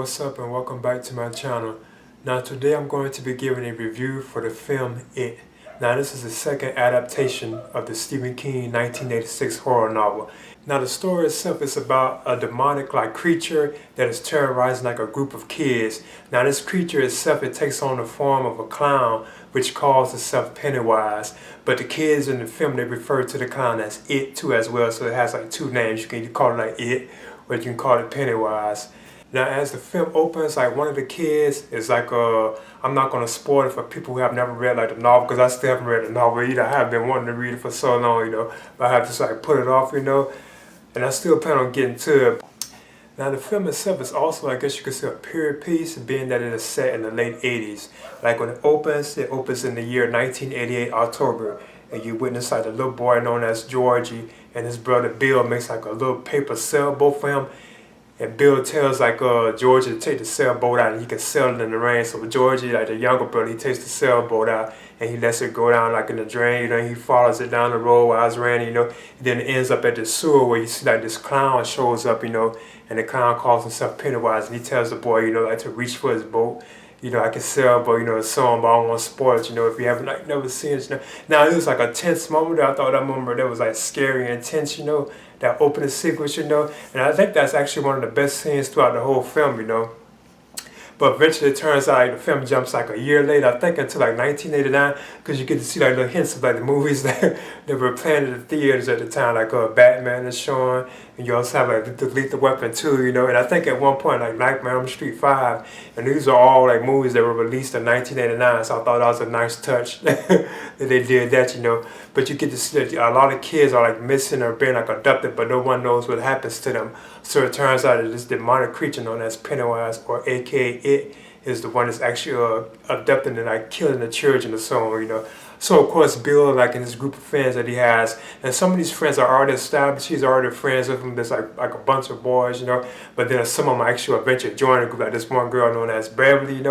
what's up and welcome back to my channel. Now today I'm going to be giving a review for the film It. Now this is the second adaptation of the Stephen King 1986 horror novel. Now the story itself is about a demonic creature that is terrorizing a group of kids. Now this creature itself, it takes on the form of a clown which calls itself Pennywise. But the kids in the film, they refer to the clown as It too as well, so it has two names. You can either call it It or you can call it Pennywise. Now, as the film opens, one of the kids is I'm not going to spoil it for people who have never read the novel, because I still haven't read the novel either. I have been wanting to read it for so long, but I have to put it off, and I still plan on getting to it. Now, the film itself is also, I guess you could say, a period piece, being that it is set in the late 80s. When it opens in the year 1988, October, and you witness a little boy known as Georgie and his brother Bill makes a little paper sailboat for him. And Bill tells Georgie to take the sailboat out and he can sail it in the rain. So Georgie, the younger brother, he takes the sailboat out and he lets it go down in the drain. He follows it down the road while it's raining, and then it ends up at the sewer where you see this clown shows up, and the clown calls himself Pennywise, and he tells the boy, to reach for his boat. I can sail, but it's song, but I don't want to spoil it, if you haven't never seen it. Now it was a tense moment. I thought that moment that was scary and tense, that opening sequence, and I think that's actually one of the best scenes throughout the whole film, But eventually it turns out the film jumps a year later, I think until 1989, because you get to see little hints of the movies that were playing in the theaters at the time, Batman is showing, and you also have the Lethal Weapon 2, and I think at one point Nightmare on Elm Street 5, and these are all movies that were released in 1989, so I thought that was a nice touch that they did that, But you get to see that a lot of kids are missing or being abducted, but no one knows what happens to them. So it turns out that this demonic creature known as Pennywise, or aka It, is the one that's actually abducting and killing the children or so on, So of course Bill, in this group of friends that he has, and some of these friends are already established. He's already friends with them. There's a bunch of boys, But then some of them actually eventually join the group. This one girl known as Beverly,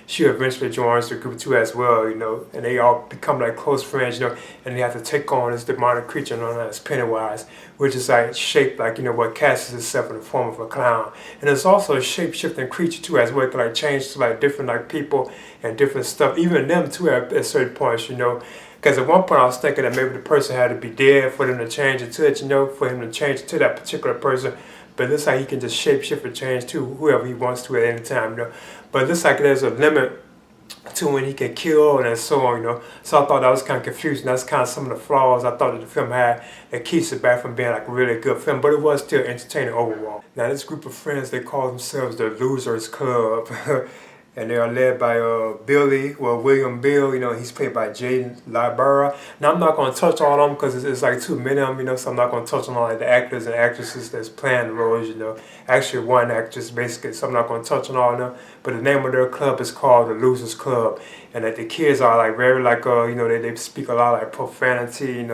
she eventually joins the group too as well, And they all become close friends, And they have to take on this demonic creature known as Pennywise, which is shaped what casts itself in the form of a clown. And it's also a shape-shifting creature too as well. It can change to different people and different stuff. Even them too at certain points, Because at one point I was thinking that maybe the person had to be dead for them to change it to it, for him to change it to that particular person. But it looks he can just shape-shift and change to whoever he wants to at any time, But it looks there's a limit to when he can kill and so on, So I thought that was kind of confusing. That's kind of some of the flaws I thought that the film had that keeps it back from being a really good film, but it was still entertaining overall. Now this group of friends, they call themselves the Losers Club. And they are led by William Bill, he's played by Jaden Libera. Now I'm not going to touch on them because it's too many of them, so I'm not going to touch on all the actors and actresses that's playing the roles, Actually one actress basically, so I'm not going to touch on all of them. But the name of their club is called the Losers Club. And the kids are very they speak a lot profanity,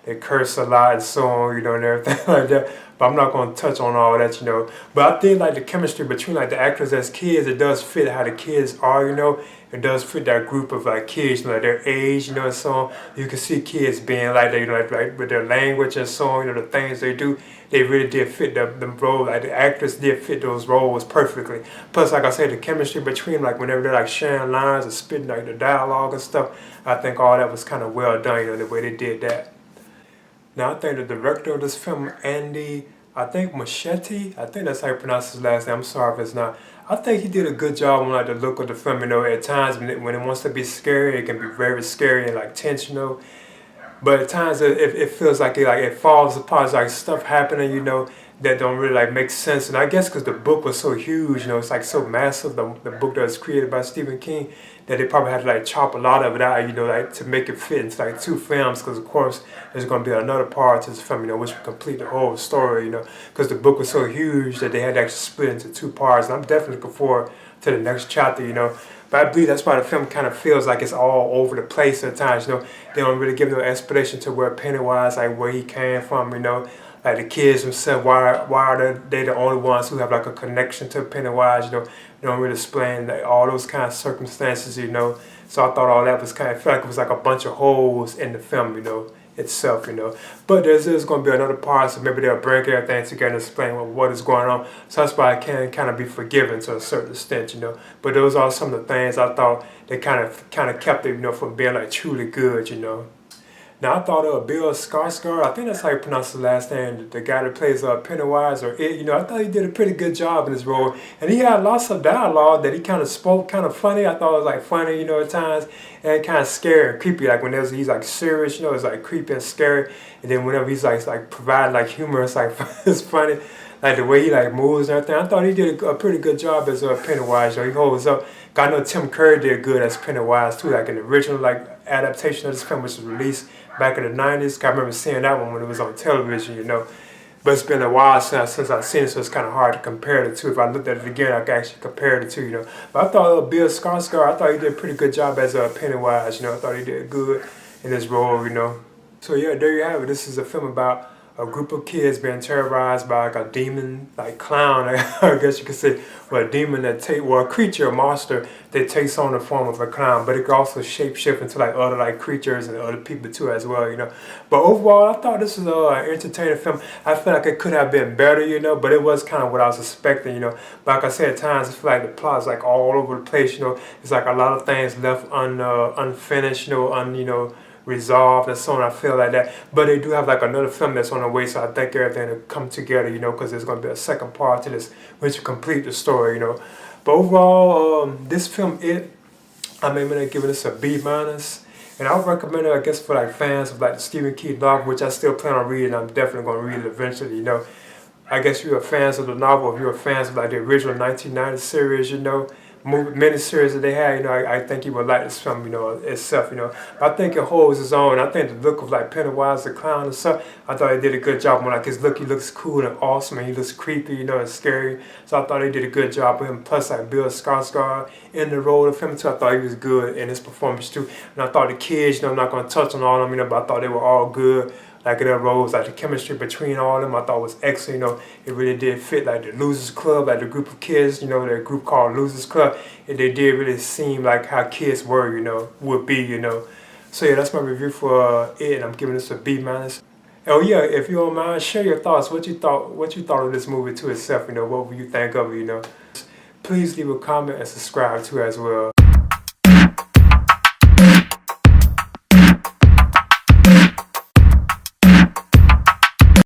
they curse a lot and so on, and everything like that. But I'm not going to touch on all that, But I think the chemistry between the actors as kids, it does fit how the kids are, It does fit that group of kids, their age, and so on. You can see kids being with their language and so on, the things they do. They really did fit the role. The actors did fit those roles perfectly. Plus, I said, the chemistry between whenever they're sharing lines or spitting the dialogue and stuff, I think all that was kind of well done, the way they did that. Now I think the director of this film, Andy, Machete, I think that's how you pronounce his last name. I'm sorry if it's not. I think he did a good job on the look of the film. At times when it wants to be scary, it can be very scary and tense, But at times it feels it falls apart. It's stuff happening, that don't really make sense. And I guess because the book was so huge, it's so massive, the book that was created by Stephen King, that they probably had to chop a lot of it out, to make it fit into two films. Because of course there's going to be another part to this film, which will complete the whole story, Because the book was so huge that they had to actually split into two parts. And I'm definitely looking forward to the next chapter, But I believe that's why the film kind of feels it's all over the place at times, They don't really give no explanation to where Pennywise, where he came from, The kids themselves, why are they the only ones who have a connection to Pennywise, They don't really explain all those kind of circumstances, So I thought all that was felt it was a bunch of holes in the film, itself, you know. But there's going to be another part, so maybe they'll break everything together and explain what is going on. So that's why I can kind of be forgiven to a certain extent, you know. But those are some of the things I thought they kind of kept it, you know, from being like truly good, you know. Now I thought Bill Skarsgård, I think that's how you pronounce his last name, the guy that plays Pennywise or It, you know, I thought he did a pretty good job in his role. And he had lots of dialogue that he kind of spoke kind of funny. I thought it was like funny, you know, at times, and kind of scary and creepy. Like when he's like serious, you know, it's like creepy and scary. And then whenever he's like providing like humor, it's like it's funny. Like the way he like moves and everything. I thought he did a pretty good job as Pennywise. You know, he holds up. I know Tim Curry did good as Pennywise too, like in the original like adaptation of this film, which was released back in the 90s. I remember seeing that one when it was on television, you know. But it's been a while since I've seen it, so it's kind of hard to compare the two. If I looked at it again, I could actually compare the two, you know. But I thought Bill Skarsgård, I thought he did a pretty good job as Pennywise, you know. I thought he did good in his role, you know. So yeah, there you have it. This is a film about a group of kids being terrorized by like a demon, like clown, I guess you could say, or a demon a creature, a monster that takes on the form of a clown, but it can also shapeshift into like other like creatures and other people too as well, you know. But overall, I thought this was an entertaining film. I feel like it could have been better, you know, but it was kind of what I was expecting, you know. But like I said, at times I feel like the plot is like all over the place, you know. It's like a lot of things left unfinished, you know, resolved and so on. I feel like that, but they do have like another film that's on the way, so I think everything will come together, you know, because there's going to be a second part to this which will complete the story, you know. But overall, this film, I'm aiming at giving this a B minus, and I would recommend it, I guess, for like fans of like the Stephen King novel, which I still plan on reading. I'm definitely going to read it eventually, you know. I guess if you're fans of the novel, if you're fans of like the original 1990 series, you know, many series that they had, you know, I think you would like this film, you know, itself, you know. But I think it holds its own. I think the look of like Pennywise the clown and stuff, I thought he did a good job. When like his look, he looks cool and awesome, and he looks creepy, you know, and scary. So I thought he did a good job with him. Plus like Bill Skarsgård in the role of him too, I thought he was good in his performance too. And I thought the kids, you know, I'm not going to touch on all of them, you know, but I thought they were all good. Like in their roles, like the chemistry between all of them, I thought was excellent. You know, it really did fit. Like the Losers Club, like the group of kids, you know, the group called Losers Club, and they did really seem like how kids were, you know, would be, you know. So yeah, that's my review for it, and I'm giving this a B minus. Oh yeah, if you don't mind, share your thoughts. What you thought of this movie to itself. You know, what would you think of it? You know, please leave a comment and subscribe too as well.